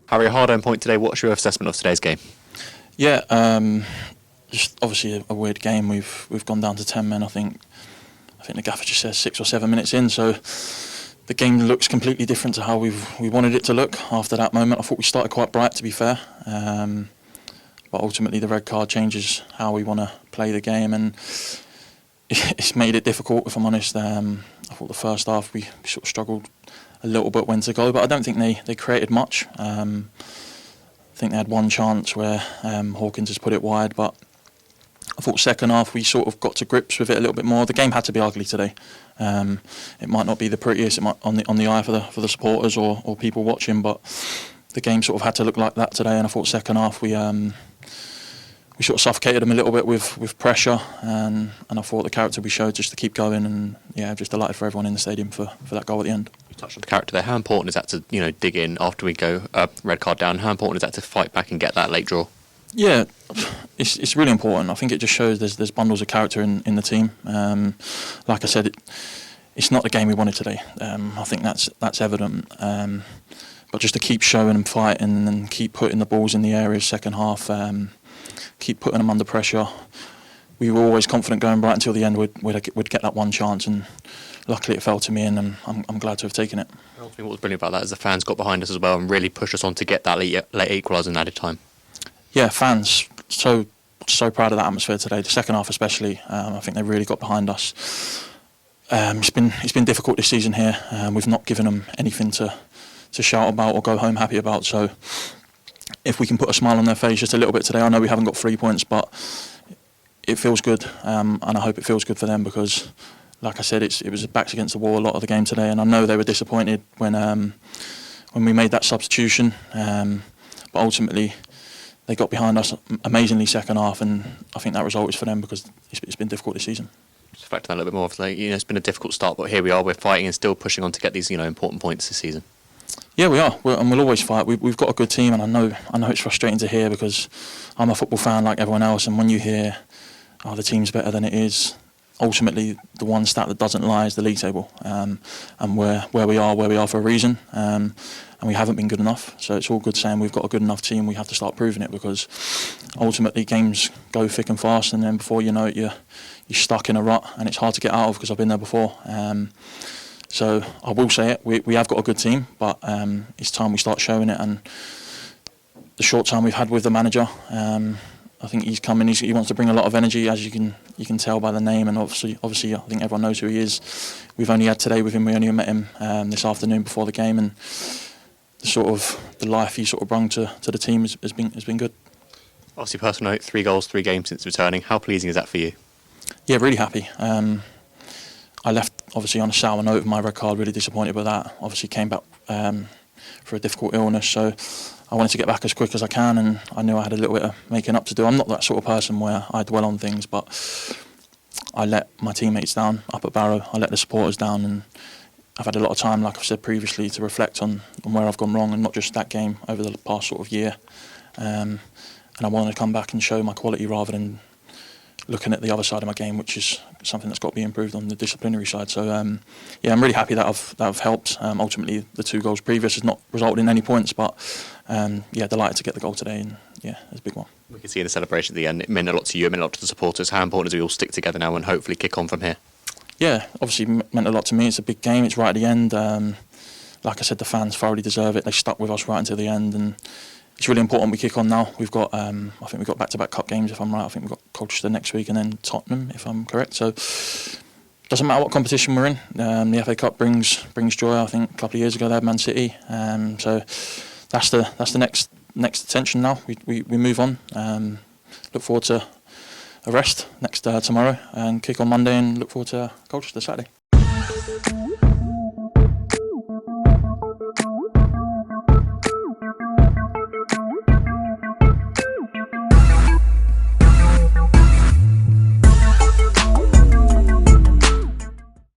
Harry, a hard-earned point today. What's your assessment of today's game? Yeah, just obviously a weird game. We've gone down to 10 men. I think the gaffer just says 6 or 7 minutes in, so the game looks completely different to how we wanted it to look after that moment. I thought we started quite bright, to be fair, but ultimately the red card changes how we want to play the game, and it's made it difficult, if I'm honest. I thought the first half we sort of struggled a little bit when to go, but I don't think they created much. I think they had one chance where Hawkins has put it wide, but I thought second half we sort of got to grips with it a little bit more. The game had to be ugly today. It might not be the prettiest, it might on the eye for the supporters or people watching, but the game sort of had to look like that today. And I thought second half we sort of suffocated them a little bit with pressure, and I thought the character we showed just to keep going, and yeah, just delighted for everyone in the stadium for that goal at the end. You touched on the character there. How important is that to dig in after we go red card down? How important is that to fight back and get that late draw? Yeah, it's really important. I think it just shows there's bundles of character in the team. Like I said, it's not the game we wanted today. I think that's evident. But just to keep showing and fighting and keep putting the balls in the areas second half, keep putting them under pressure. We were always confident going right until the end we'd get that one chance, and luckily it fell to me, and I'm glad to have taken it. What was brilliant about that is the fans got behind us as well and really pushed us on to get that late equaliser in added time. Yeah, fans, so proud of that atmosphere today. The second half especially, I think they really got behind us. It's been difficult this season here. We've not given them anything to shout about or go home happy about. So if we can put a smile on their face just a little bit today, I know we haven't got 3 points, but it feels good, and I hope it feels good for them because, like I said, it was backs against the wall a lot of the game today, and I know they were disappointed when we made that substitution, but ultimately they got behind us amazingly second half, and I think that result is for them because it's been difficult this season. Just factor that a little bit more. It's been a difficult start, but here we are. We're fighting and still pushing on to get these important points this season. Yeah, we are, and we'll always fight. We've got a good team, and I know it's frustrating to hear because I'm a football fan like everyone else, and when you hear, oh, the team's better than it is, ultimately the one stat that doesn't lie is the league table, and where we are for a reason, and we haven't been good enough. So it's all good saying we've got a good enough team. We have to start proving it because ultimately games go thick and fast, and then before you know it, you're stuck in a rut, and it's hard to get out of because I've been there before. So I will say it, we have got a good team, but it's time we start showing it. And the short time we've had with the manager, I think he's coming. He wants to bring a lot of energy, as you can tell by the name, and obviously I think everyone knows who he is. We've only had today with him. We only met him this afternoon before the game, and the life he sort of brought to the team has been good. Obviously, personal note: 3 goals, 3 games since returning. How pleasing is that for you? Yeah, really happy. I left obviously on a sour note with my red card, really disappointed with that. Obviously came back for a difficult illness, so I wanted to get back as quick as I can, and I knew I had a little bit of making up to do. I'm not that sort of person where I dwell on things, but I let my teammates down up at Barrow, I let the supporters down, and I've had a lot of time, like I've said previously, to reflect on where I've gone wrong, and not just that game, over the past sort of year. And I wanted to come back and show my quality rather than looking at the other side of my game, which is something that's got to be improved on the disciplinary side. So yeah, I'm really happy that I've helped. Ultimately, the 2 goals previous has not resulted in any points, but yeah, delighted to get the goal today, and yeah, it's a big one. We can see in the celebration at the end, it meant a lot to you, it meant a lot to the supporters. How important is it we all stick together now and hopefully kick on from here? Yeah, obviously meant a lot to me. It's a big game. It's right at the end. Like I said, the fans thoroughly deserve it. They stuck with us right until the end, and it's really important we kick on now. We've got, I think we've got back-to-back cup games, if I'm right. I think we've got Colchester next week and then Tottenham, if I'm correct. So doesn't matter what competition we're in. The FA Cup brings joy. I think a couple of years ago they had Man City. So that's the next attention now. We move on. Look forward to a rest tomorrow and kick on Monday, and look forward to Colchester Saturday.